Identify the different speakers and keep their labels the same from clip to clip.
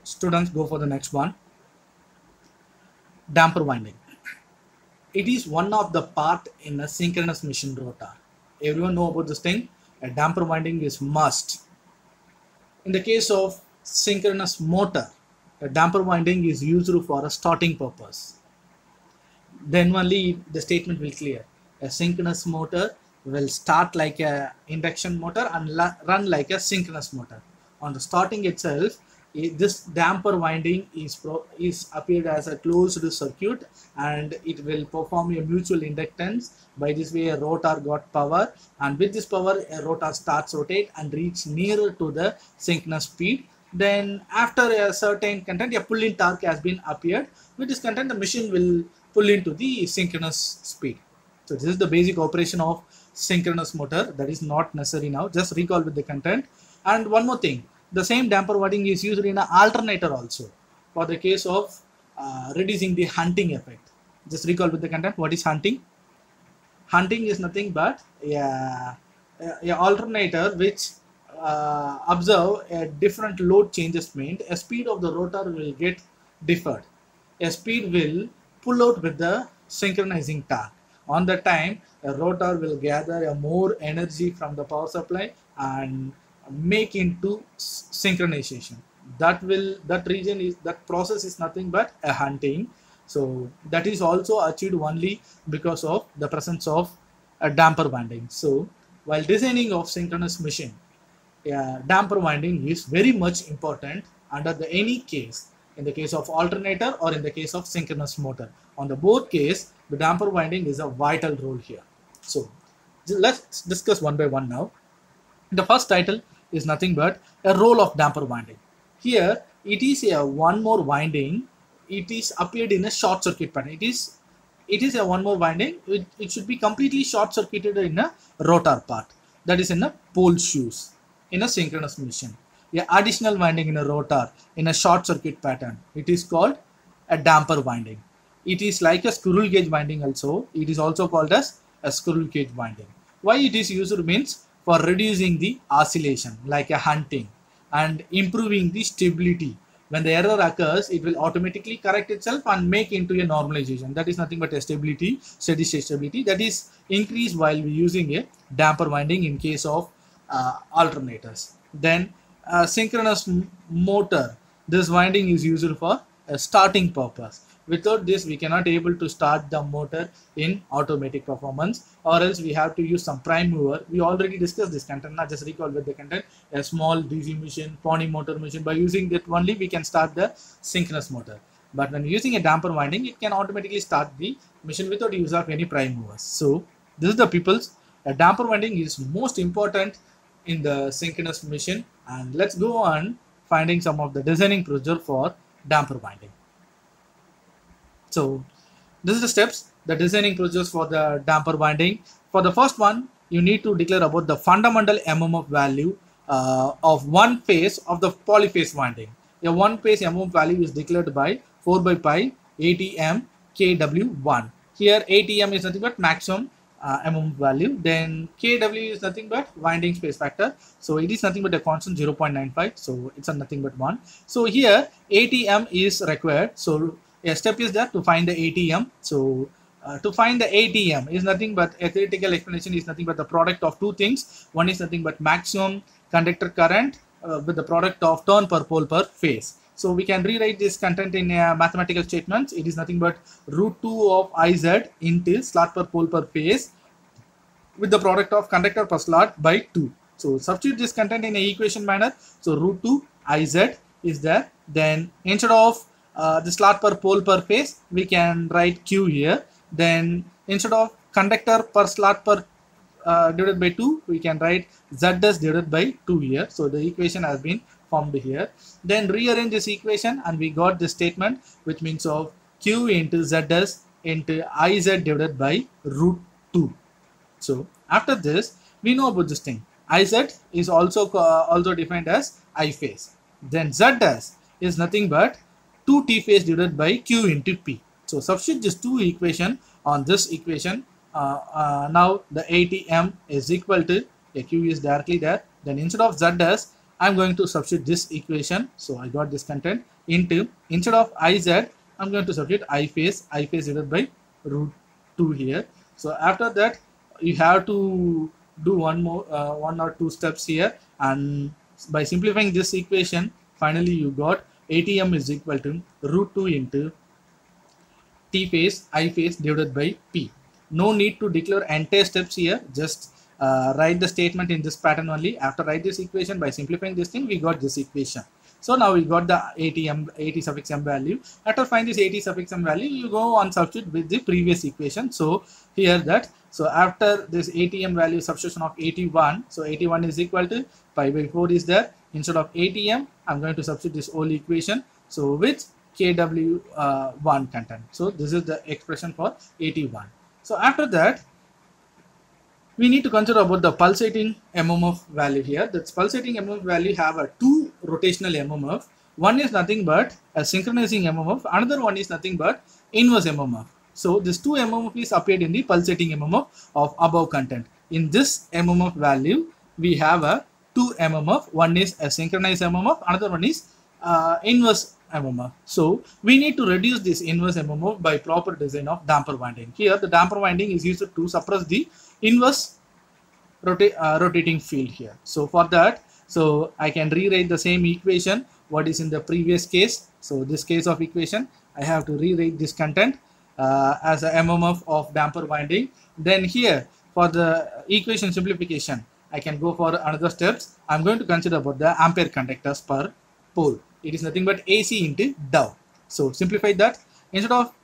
Speaker 1: Students, go for the next one. Damper winding. It is one of the part in a synchronous machine rotor. Everyone know about this thing. A damper winding is must. In the case of synchronous motor, a damper winding is used for a starting purpose. Then only the statement will clear. A synchronous motor will start like a induction motor and run like a synchronous motor. On the starting itself, this damper winding is appeared as a closed circuit, and it will perform a mutual inductance. By this way, a rotor got power, and with this power, a rotor starts rotate and reach nearer to the synchronous speed. Then after a certain content, a pulling torque has been appeared. With this content, the machine will pull into the synchronous speed. So this is the basic operation of synchronous motor. That is not necessary now. Just recall with the content. And one more thing, the same damper winding is used in an alternator also for the case of reducing the hunting effect. Just recall with the content. What is hunting? Hunting is nothing but a alternator which observe a different load changes meant a speed of the rotor will get deferred. A speed will pull out with the synchronizing torque. On the time, a rotor will gather a more energy from the power supply and make into synchronization. That process is nothing but a hunting. So that is also achieved only because of the presence of a damper winding. So while designing of synchronous machine, damper winding is very much important under any case, in the case of alternator or in the case of synchronous motor. On the both case, the damper winding is a vital role here. So let's discuss one by one now. The first title is nothing but a role of damper winding. Here it is a one more winding. It is appeared in a short circuit pattern. It is a one more winding. It should be completely short circuited in a rotor part, that is in a pole shoes in a synchronous machine. A additional winding in a rotor in a short circuit pattern, it is called a damper winding. It is like a squirrel cage winding also. It is also called as a squirrel cage winding. Why it is used means for reducing the oscillation like a hunting and improving the stability. When the error occurs, it will automatically correct itself and make into a normalization. That is nothing but a stability, steady state stability, that is increased while we using a damper winding in case of alternators. Then synchronous motor, this winding is used for a starting purpose. Without this, we cannot able to start the motor in automatic performance, or else we have to use some prime mover. We already discussed this content. Now just recall with the content. A small DC machine, pony motor machine, by using that only we can start the synchronous motor. But when using a damper winding, it can automatically start the machine without use of any prime movers. So this is the people's damper winding is most important in the synchronous machine. And let's go on finding some of the designing procedure for damper winding. So this is the steps, the designing procedures for the damper winding. For the first one, you need to declare about the fundamental MMF value of one phase of the polyphase winding. A one phase MMF value is declared by 4 by pi ATM KW1. Here ATM is nothing but maximum MMF value. Then KW is nothing but winding space factor. So it is nothing but a constant 0.95. So it's a nothing but 1. So here ATM is required. So a step is there to find the ATM. So to find the ATM is nothing but a theoretical explanation is nothing but the product of two things. One is nothing but maximum conductor current with the product of turn per pole per phase. So we can rewrite this content in mathematical statements. It is nothing but √2 of Iz into slot per pole per phase with the product of conductor per slot by 2. So substitute this content in an equation manner. So √2 Iz is there. Then instead of the slot per pole per phase, we can write Q here. Then instead of conductor per slot per divided by 2, we can write Zs divided by 2 here. So the equation has been formed here. Then rearrange this equation and we got this statement, which means of Q into Zs into Iz divided by √2. So after this, we know about this thing. Iz is also defined as I phase. Then Zs is nothing but 2T phase divided by Q into P. So substitute this two equation on this equation. Now the ATM is equal to Q is directly there. Then instead of Zs, I'm going to substitute this equation. So I got this content into, instead of Iz, I'm going to substitute I phase divided by root 2 here. So after that, you have to do one or two steps here, and by simplifying this equation, finally you got ATM is equal to root 2 into T phase I phase divided by P. No need to declare entire steps here, just write the statement in this pattern only. After write this equation, by simplifying this thing, we got this equation. So now we got the AT suffix m value. After find this AT suffix m value, you go on substitute with the previous equation. So here that, so after this ATM value substitution of 81, so 81 is equal to pi by 4 is there. Instead of ATM, I'm going to substitute this whole equation. So with KW1 content. So this is the expression for 81. So after that, we need to consider about the pulsating MMF value here. That pulsating MMF value have a two rotational MMF. One is nothing but a synchronizing MMF. Another one is nothing but inverse MMF. So this two MMF is appeared in the pulsating MMF of above content. In this MMF value, we have a two MMF. One is a synchronized MMF. Another one is inverse MMF. So we need to reduce this inverse MMF by proper design of damper winding. Here the damper winding is used to suppress the inverse rotating field here. So for that, so I can rewrite the same equation what is in the previous case. So this case of equation, I have to rewrite this content as a MMF of damper winding. Then here for the equation simplification, I can go for another steps. I'm going to consider about the ampere conductors per pole. It is nothing but AC into dou. So simplify that. Instead of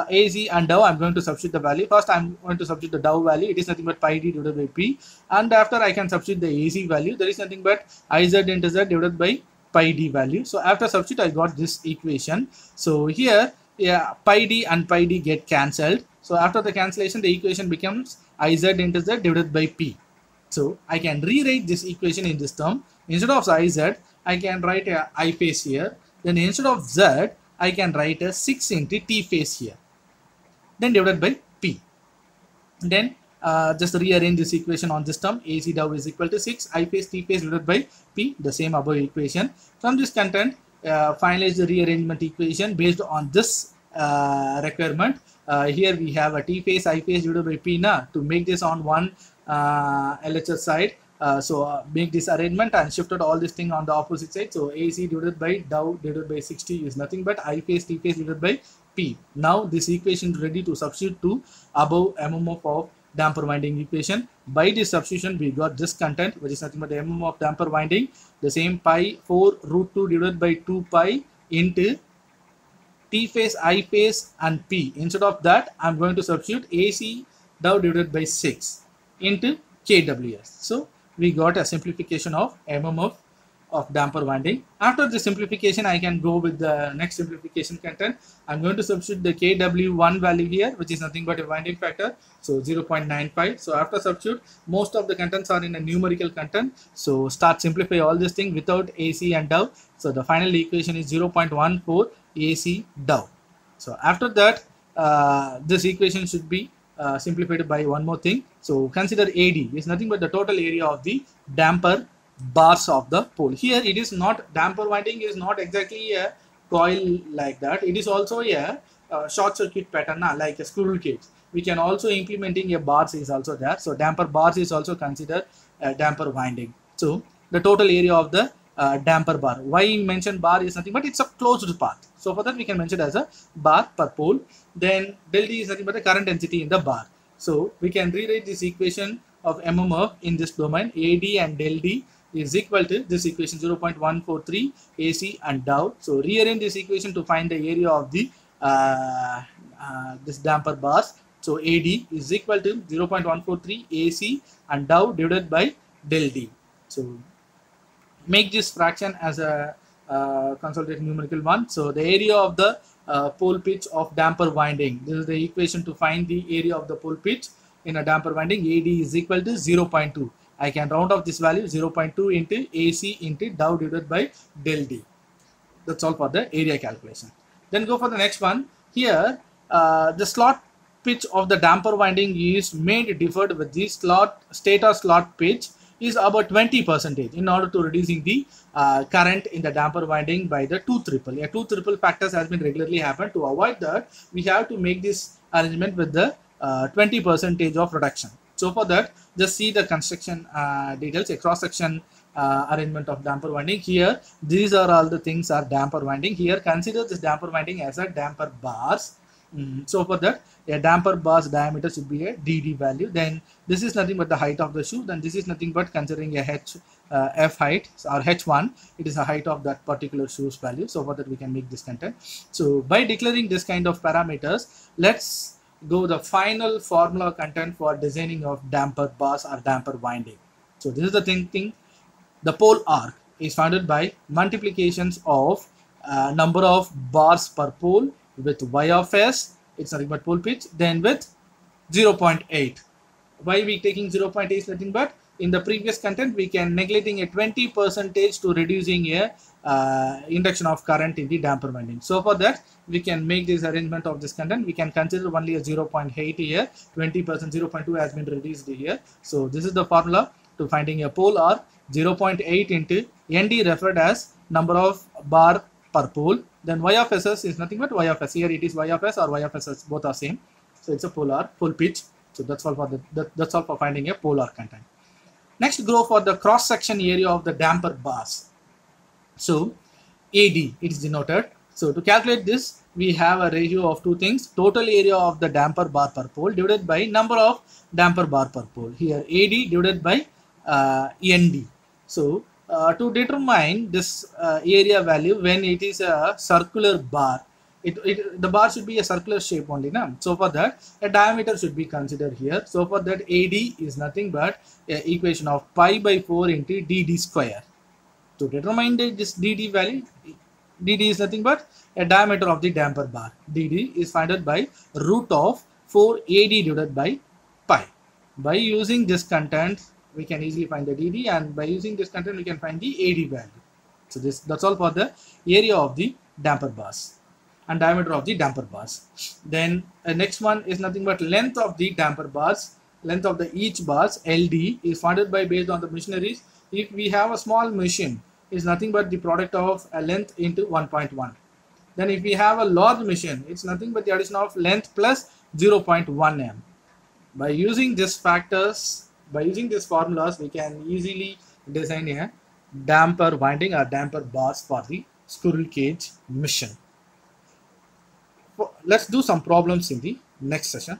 Speaker 1: AC and dou, I'm going to substitute the value. First, I'm going to substitute the dou value. It is nothing but pi d divided by p. And after, I can substitute the AC value. There is nothing but Iz into z divided by pi d value. So after substitute, I got this equation. So here, yeah, pi d and pi d get cancelled. So after the cancellation, the equation becomes Iz into z divided by p. So I can rewrite this equation in this term. Instead of Iz, I can write a I phase here. Then instead of Z, I can write a 6 into T phase here. Then divided by P. Then just rearrange this equation on this term. AC dou is equal to 6. I phase T phase divided by P. The same above equation. From this content, finalize the rearrangement equation based on this requirement. Here we have a T phase, I phase divided by P na, to make this on one LHS side. Make this arrangement and shifted all this thing on the opposite side. So AC divided by dou divided by 60 is nothing but I phase T phase divided by P. Now this equation is ready to substitute to above MMF of damper winding equation. By this substitution, we got this content, which is nothing but the MMF of damper winding. The same pi 4 root 2 divided by 2 pi into T phase, I phase and P. Instead of that, I'm going to substitute AC dou divided by 6 into KWS. So we got a simplification of MMF of damper winding. After the simplification, I can go with the next simplification content. I'm going to substitute the KW1 value here, which is nothing but a winding factor, so 0.95. So after substitute, most of the contents are in a numerical content. So start simplify all this thing without AC and dou. So the final equation is 0.14 AC dou. So after that, this equation should be simplified by one more thing. So consider AD is nothing but the total area of the damper bars of the pole. Here it is not, damper winding is not exactly a coil like that. It is also a short circuit pattern like a squirrel cage. We can also implementing a bars is also there. So damper bars is also considered damper winding. So the total area of the damper bar. Why mention bar is nothing but it's a closed path. So for that we can mention as a bar per pole. Then del D is nothing but the current density in the bar. So we can rewrite this equation of MMF in this domain. AD and del D is equal to this equation 0.143 AC and dou. So rearrange this equation to find the area of the this damper bars. So AD is equal to 0.143 AC and dou divided by del D. So make this fraction as a consolidated numerical one. So the area of the pole pitch of damper winding. This is the equation to find the area of the pole pitch in a damper winding. AD is equal to 0.2. I can round off this value 0.2 into AC into dou divided by del D. That's all for the area calculation. Then go for the next one. Here the slot pitch of the damper winding is made differed with the stator slot pitch is about 20% in order to reducing the current in the damper winding by the tooth ripple. A tooth ripple factors has been regularly happened. To avoid that, we have to make this arrangement with the 20% of reduction. So for that, just see the construction details, a cross section arrangement of damper winding. Here, these are all the things are damper winding. Here, consider this damper winding as a damper bars. So for that, a damper bar's diameter should be a DD value. Then this is nothing but the height of the shoe. Then this is nothing but considering a F height or H1. It is the height of that particular shoe's value. So for that, we can make this content. So by declaring this kind of parameters, let's go the final formula content for designing of damper bars or damper winding. So this is the thing. The pole arc is founded by multiplications of number of bars per pole with y of s, it's nothing but pole pitch, then with 0.8. Why we taking 0.8 is nothing but in the previous content we can neglecting a 20% to reducing a induction of current in the damper winding. So for that we can make this arrangement of this content. We can consider only a 0.8 here, 20%, 0.2 has been reduced here. So this is the formula to finding a pole arc. 0.8 into ND referred as number of bar per pole. Then y of ss is nothing but y of s. Here it is y of s or y of ss, both are same. So it's a polar pitch. So that's all for that's all for finding a polar content. Next, go for the cross section area of the damper bars. So AD it is denoted. So to calculate this, we have a ratio of two things: total area of the damper bar per pole divided by number of damper bar per pole. Here AD divided by ND. So to determine this area value when it is a circular bar, the bar should be a circular shape only. Now, so for that, a diameter should be considered here. So for that, AD is nothing but a equation of pi by 4 into DD square. To determine this DD value, DD is nothing but a diameter of the damper bar. DD is found by root of 4 AD divided by pi. By using this content, we can easily find the DD, and by using this content we can find the AD value. So that's all for the area of the damper bars and diameter of the damper bars. Then next one is nothing but length of the damper bars. Length of the each bars LD is found by based on the machineries. If we have a small machine, is nothing but the product of a length into 1.1. Then if we have a large machine, it's nothing but the addition of length plus 0.1 m. By using these factors, by using these formulas, we can easily design a damper winding or damper bars for the squirrel cage machine. Let's do some problems in the next session.